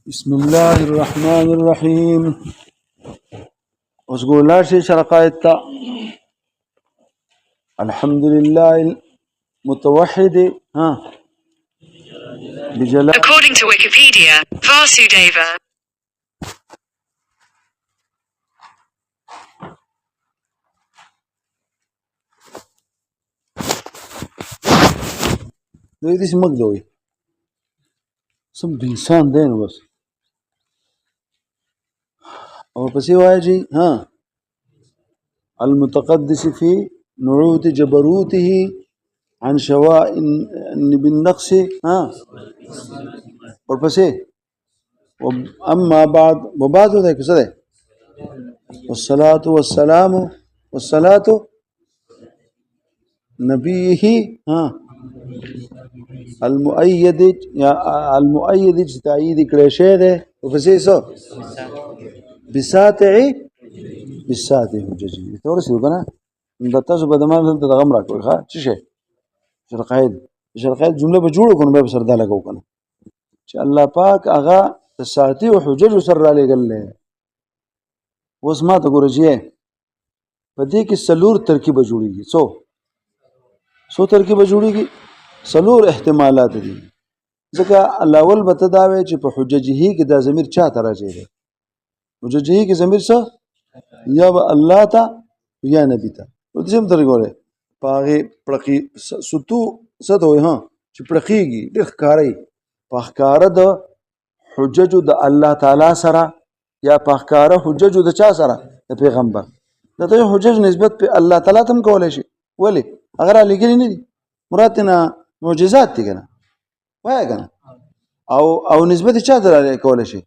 بسم الله الرحمن الرحيم. وسقول لا شيء شرقائت الحمد لله المتوحد بجلال. According to Wikipedia, Vasudeva. دي اسم مقدوي اسم انسان دين بس او بسي واجي المتقدس في نعوت جبروته عن شواء بالنقص والبسي. اما بعد وبعد ذلك والصلاة والصلاة نبيه المؤيد يا المؤيد تأييد كريشه ده وفسي سو بساتعي بساتي حججي تورس يقولنا ندتاش بدمال انت غمرة كل خا شيء شرقايد جملة بجوړو کنه به سردا لګو کنه چې الله پاک هغه ساتي او حجج سر را لګل اوس ما ته ګورځي په دې کې سلور ترکیب جوړیږي سو ترکیب جوړیږي سلور احتمالات دي ځکه الاول بتداوي چې په حججه کې دا ضمیر چا ته راځي حججه کې ضمیر څه یا الله ته یا نبی ته او دې هم درګوره پاغه پړقي ستو څه وي چې پړقيږي ډېر ښکاري په ښکار د حجج د الله تعالی سره یا په ښکار حجج د چا سره د پیغمبر دته حجج نسبت په الله تعالی تم کولای شي ولی اگر لګی نه دي مراتنا معجزات دي کنه وای کنه او نسبت چا سره کولای شي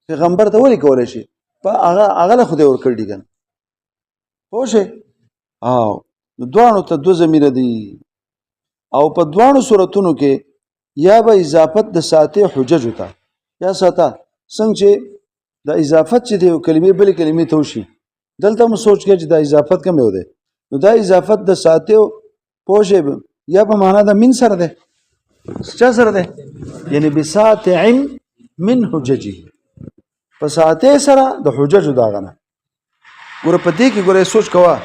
پیغمبر ته ولی کولای شي په هغه خدای ور کړی کنه پوه او دوانو ته دو ضمیر دي او په دوانو صورتونو کې یا به اضافت د ساته حجج وتا یا ساته څنګه چې د اضافت چې د کلمې بل کلمې ته وشي دلته مو سوچ کې چې د اضافت کوم یو دی نو دا اضافت د ساته پوجي یا په معنا د من سره ده چا سره ده یعنی بساتع من حججه په ساته سره د حجج داغنه ګور په دې کې ګوره سوچ کوا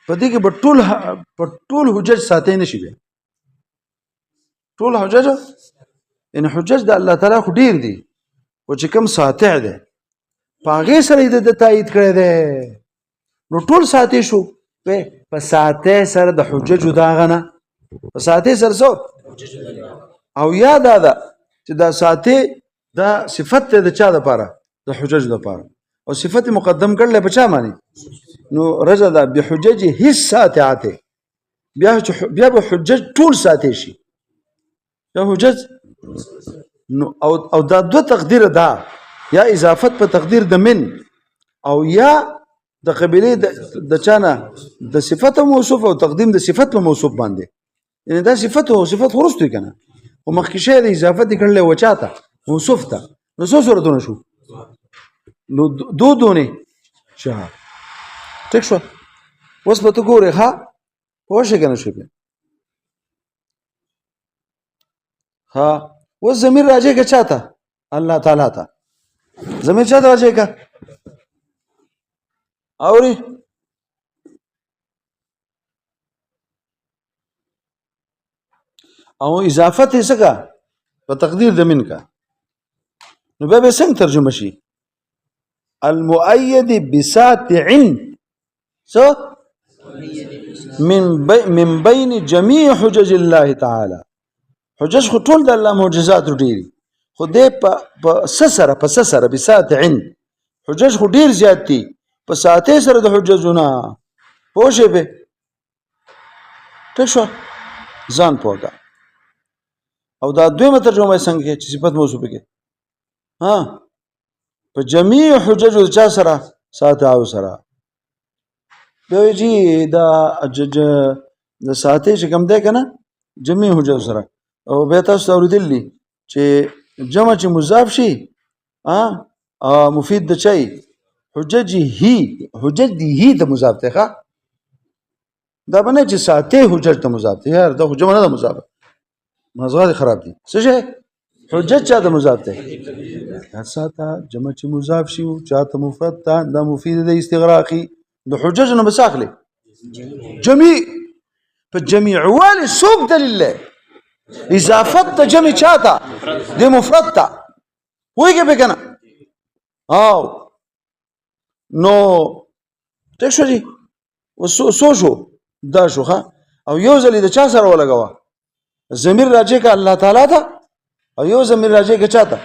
په دې کې په ټول حجج ساته نشي به ټول حجج ان حجج د الله تعالی خو ډیر دي او چې کوم ساتع ده پاغه سره د تایید کړی ده نو ټول ساتي شو په ساته سره د حجج داغنه په ساته سره سو او یاد ده چې دا ساته دا صفت د چا د پاره د حجج د پاره او صفت مقدم کړل په چا معنی نو رجل بحجج هي ساتعته بیا به حجج ټول ساتي شي یا حجج نو او دا دو تقدیر ده یا اضافت په تقدیر د من او یا د قبيله د چانه د صفت موصوف او تقدیم د صفت په موصوف باندې یعنی دا صفت او صفت ورستوي کنه او مخکې شه د اضافت کړل و چاته موصوف ته نو څو صورتونه شو نو دونه شه ټیک شو اوس به تو ګوره ها پوه کنه شو ها و ضمیر راځي که چاته الله تعالی ته ضمیر چاته راځي که اوري او اضافت یې څنګه په تقدیر د من کا نو به څنګه ترجمه شي المؤيد بساتع سو من بين جميع حجج الله تعالى حجج خو ټول د الله معجزات ډیری خو دې په سسره بساتع حجج خو ډیر زیات دي په ساته سره د حججونه پوښې به تشو ځان پوګه او دا دویمه ترجمه څنګه چې صفت موصوفه کې په جميع حجج چا سره ساته او سره دوی جی دا د ساته چې کوم ده کنه جميع حجج سره او به تاسو اوریدلی چې جمع چې مضاف شي مفید د چي حجج هي د مضاف ته ښه دا باندې چې ساته حجج ته مضاف ته یار دا جمع نه د مضاف مزغه خراب دي څه شي حجت چاته مضاف ته ساته جمع چې مضاف شي او چاته مفرد ته دا مفید د استغراقي د حجج نه بساخلي جميع په جميع والي سوق دلیل له اضافت ته جمع چاته د مفرد ته وایي به کنه او نو ته شو دي وسو شو دا شو ها او یو ځل د چا سره ولګوا ضمیر راځي ک الله تعالی ته او یو ضمیر راځي ک چاته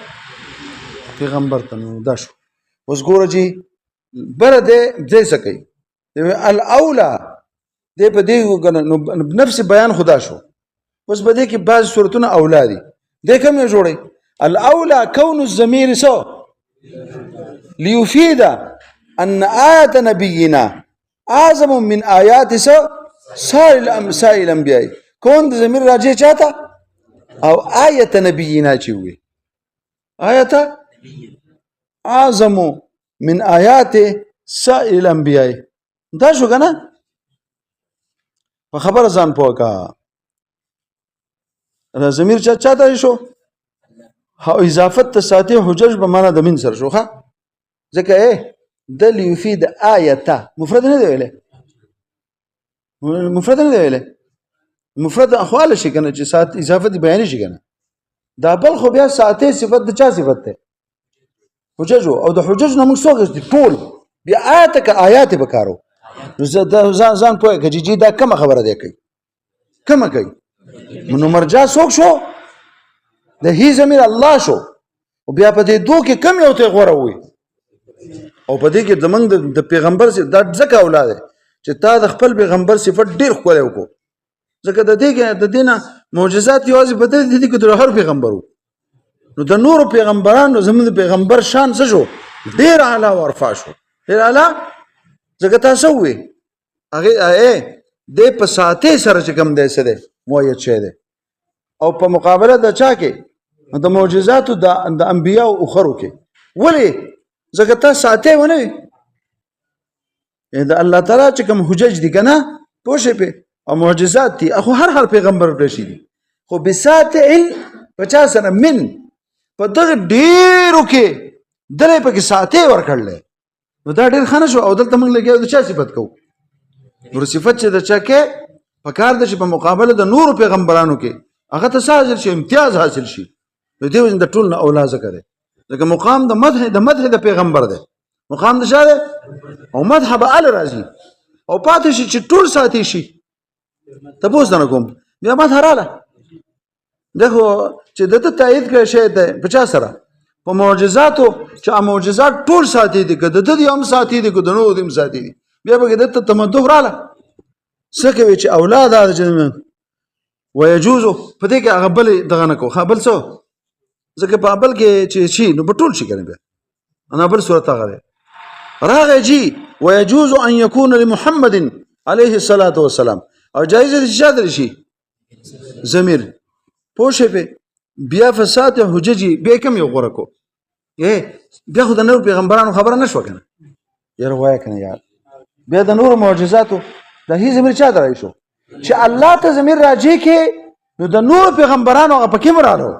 پیغمبر ته نو دا شو اوس ګوره جی بر دې سکی الاولى دې په دې نفس بیان خدا شو اوس په دې کې بعض صورتونه اولادي دې کوم یې جوړي الاولى كون الضمير سو ليفيد ان آيات نبينا اعظم من آيات سائر الانبياء كون ضمیر راځي چاته او آیت نبینا چې وي آیت اعظم من آیات سائر الانبیاء دا شو کنه په خبر ځان پوکا ضمیر چاته شو او اضافت ته ساتي حجج به معنا د من سره شوخه ځکه د لیفید آیت مفرد نه دی ویله مفرد نه دی ویله مفرد اخواله شي کنه چې سات اضافت بیان شي کنه دا بل خو بیا ساته صفت د چا صفت ده حجج او د حجج نه موږ څوګش دي ټول بیا آیت ک آیات بکارو ځان پوهه کجی دا کوم خبره ده کوي کوم کوي نو مرجع څوک شو د هی زمير الله شو او بیا په دې دوه کې کم یو ته غوړه وي او په دې کې زمنګ د پیغمبر سي د ځکه اولاد چې تا د خپل پیغمبر صفت ډیر خو له وکړو ځکه د دینه معجزات یوازې په دې کې د هر پیغمبرو نو د نور پیغمبرانو زموږ پیغمبر شان څه شو ډیر اعلی او ارفع شو ډیر اعلی ځکه تاسو وې هغه د په ساته سره چې کوم دی څه دی موید شه دی او په مقابله د چا کې د معجزاتو د انبیاء او اخرو کې ولی ځکه تاسو ساته ونه دا الله تعالی چې کوم حجج دي کنه پوښې په او معجزات دي اخو هر پیغمبر رشي دي خو بساته 50 سنه من په دغه ډیرو کې درې په کې ساته ورکړل نو دا ډیر خانه شو او دلته موږ لګیو د چا صفت کو نور صفت چې د چا کې په کار د شي په مقابله د نور پیغمبرانو کې هغه ته حاصل شي امتیاز حاصل شي نو دی د ټول نه اولاد ذکر ځکه مقام د مدح د پیغمبر ده مقام د شاده او مدح به ال راځي او پاتې شي چې ټول ساتي شي تاسو نه کوم بیا ما هراله دغه چې دته تایید کړی شی ده 50 سره په معجزاتو چې معجزات ټول ساتي دي کده د دې هم ساتي دي کده نو دې ساتي دي بیا به دته تمدح رااله سکه چې اولاد د ويجوز په دې کې هغه بل دغه نه کو خپل څو ځکه په بل کې چې شي نو بټول شي کنه بیا انا بل صورت هغه راغی جی ويجوز ان يكون لمحمد عليه الصلاه والسلام او جایز دي چې شي ضمیر پوښې په بیا فساد حججي به کوم یو غره کو بیا خو د نور پیغمبرانو خبره نشو کنه یاره وای کنه یار بیا د نور معجزاتو د هی ضمیر چا درای شو چې الله ته ضمیر راځي کې نو د نور پیغمبرانو په کې مرالو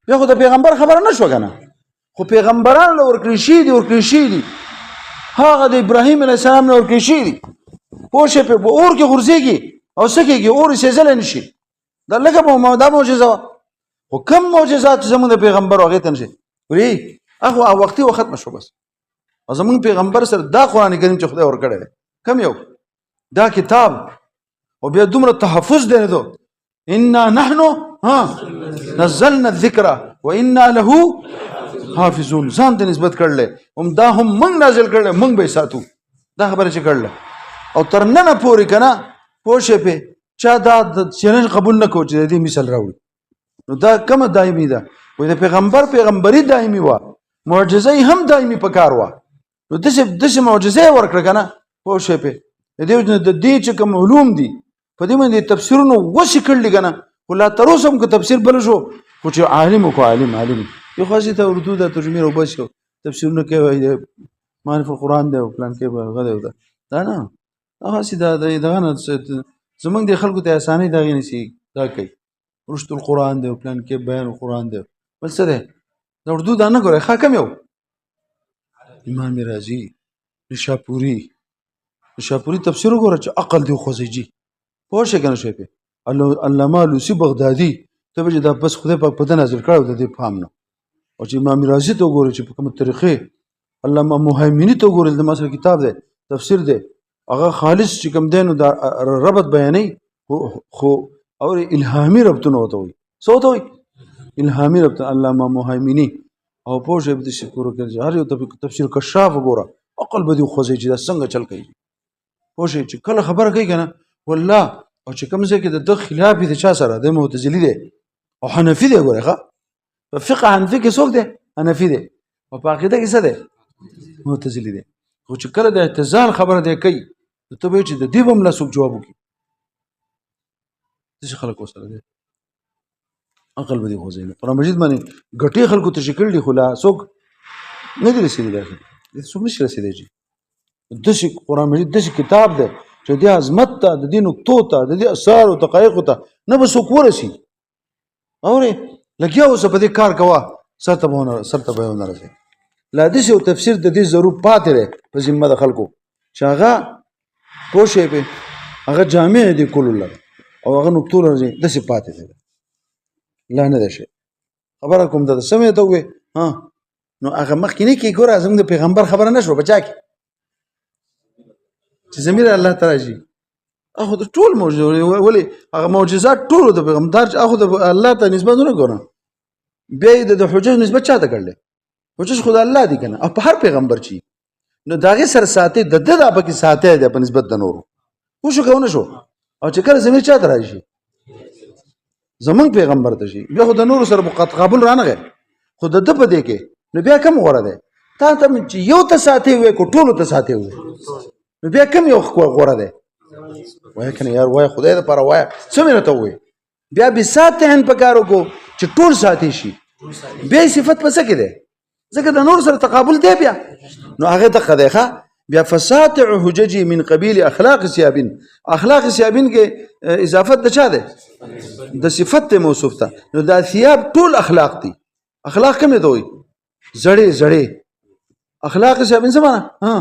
بیا خو د پیغمبر خبره نشو کنه خو پیغمبرانو ورکړي شي دي هغه د ابراهیم علیه السلام نو ورکړي شي دي پوښې په اور کې غورځيږي او سکیږي اور یې سېزل نشي دا لکه په دا معجزه خو کوم معجزات زموږ د پیغمبر هغه ته نشي وري هغه وختي وخت مشو بس زموږ پیغمبر سره دا قران کریم چې خدای ورکړي کم یو دا کتاب او بیا دومره تحفظ دی نو ان نحن نزلنا الذکر وانا له حافظون ځان ته نسبت کړل هم دا هم موږ نازل کړل موږ به ساتو دا خبره چې کړل او تر نن پورې کنه پوښې په چا دا چیلنج قبول نکو چې دې مثال راوړي نو دا کومه دایمي ده وې د پیغمبري دایمي و معجزه هم دایمي پکار و نو دغه معجزه ورکړه کنه پوښې په دې چې کوم علوم دي په دې باندې تفسیرونه وشي کړل کنه ولا تروسم کو تفسیر بل شو خو چې عالم یو خاصه ته اردو د ترجمه او بس تفسیرونه کوي معرفت القرآن دی او پلان کې غږ دی دا نه هغه سیده دغه نه زمونږ د خلکو ته اساني دغه نشي دا کوي رشد القرآن دی او پلان کې بیان القرآن دی بل څه دی دا اردو دا نه ګورئ ښه کم یو امام رازي نشاپوري تفسیر وګوره چې عقل دی خوځېږي پوه شئ که نه شوی پې علامه لوسی بغدادي ته به چې دا بس خدای پاک په ده نازل کړی د دې فهم نه او چې امام رازي ته وګورئ چې په کومه طریقې علامه مهیمني ته وګورئ د ما سره کتاب دی تفسیر دی هغه خالص چې کوم دی نو دا ربط بیانوي خو او الهامي ربطونه ورته وایي څه ورته وایي الهامي ربط علامه مهیمني او پوه شئ په دې شکر وکړي هر یو تفسیر کشاف وګوره عقل به دې وخوځي چې دا څنګه چل کوي پوه شئ چې کله خبره کوي که نه والله او چې کوم ځای کې د ده خلاف دی چا سره د معتزلي دی او حنفي دی ګورئ ښه په فقه حنفي کې څوک دی حنفي دی او په عقیده کې څه دی معتزلي دی خو چې کله د اعتزال خبره دی کوي نو ته به چې د دې به هم لا څوک جواب وکړي داسې خلک ورسره دی عقل به دې خوځوي قرآن مجید باندې ګټې خلکو ته چې کړي دي خو لا څوک نه دي رسېدلي څوک نشي رسېدی چې داسې قرآن مجید داسې کتاب دی چې د عظمت ته د دې نکتو ته د دې اسرارو دقایقو ته نه به څوک ورسي اورې لګیا اوسه په دې کار کوه سر ته به ونه رسې لا داسې یو تفسیر د دې ضرور پاتې دی په ذمه د خلکو چې هغه پوه شئ پې هغه جامع دی کلو لره او هغه نکتو لره داسې پاتې دی لا نه ده شي خبره کوم ده سمې ته وې ها نو هغه مخکې نه کې ګوره زموږ د پیغمبر خبره نه شوه په چا کې چې ضمیر الله تعالی شي هغه د ټول معجزات ولې هغه معجزات ټولو د پیغمبر هغه د الله ته نسبت نه ګورم بیا یې د حجج نسبت چا ته کړل حجج خدای الله دی کنه او په هر پیغمبر چی نو داغه سره ساتي د د په کې ساتي د په نسبت د نورو خو شو کوونه شو او چې کله زمير چا ته راشي زمون پیغمبر ته شي بیا خو د نورو سره مقابل رانغه خو د په دې کې نو بیا کم غوړه ده تا ته چې یو ته ساتي وې کو ټولو ته ساتي وې نو بیا کم یو غوړه ده وای کنه یار وای خدای دې پر وای څومره ته وې بیا به ساتهن پکارو کو چې ټول ساتي شي بیا صفت پس کې ده ځکه د نور سره تقابل دی بیا نو هغه ته خدایخه بیا فساتع حججی من قبیل اخلاق سیابین کې اضافت د چا ده د صفت موصوف ته نو دا ثياب ټول اخلاق دي اخلاق کوم دی وای زړې اخلاق سیابین څه معنا ها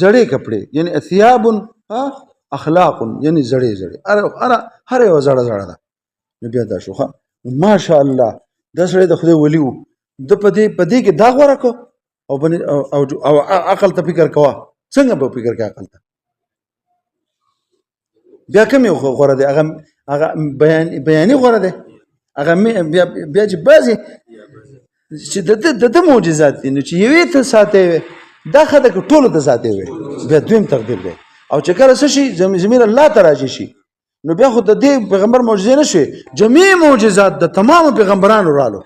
زړې کپڑے یعنی ثياب ها اخلاق یعنی زړې هر یو زړه ده نو بیا دا شوخه ماشاء الله دا سره د خدای ولی وو د پدې کې دا غوړه کو او عقل ته فکر کوا څنګه به فکر کوي عقل ته بیا کوم یو غوړه دی هغه بیانې غوړه دی هغه بیا چې بعضې چې د معجزات دي نو چې یوې ته ساتې وې دا خدای که ټولو ته ساتې وې بیا دویم تقدیر دی او چې کله څه شي زمیر الله ته راجع شي نو بیا خو د دې پیغمبر معجزې نه شوې جميع معجزات د تمامو پیغمبرانو رالو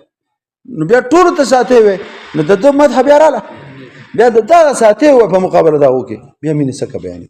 نو بیا ټولو ته ساتې وې نو د ده مدح بیا راله بیا د دغه ساتې وې په مقابله د هغو کې بیا مینې څه که بیانې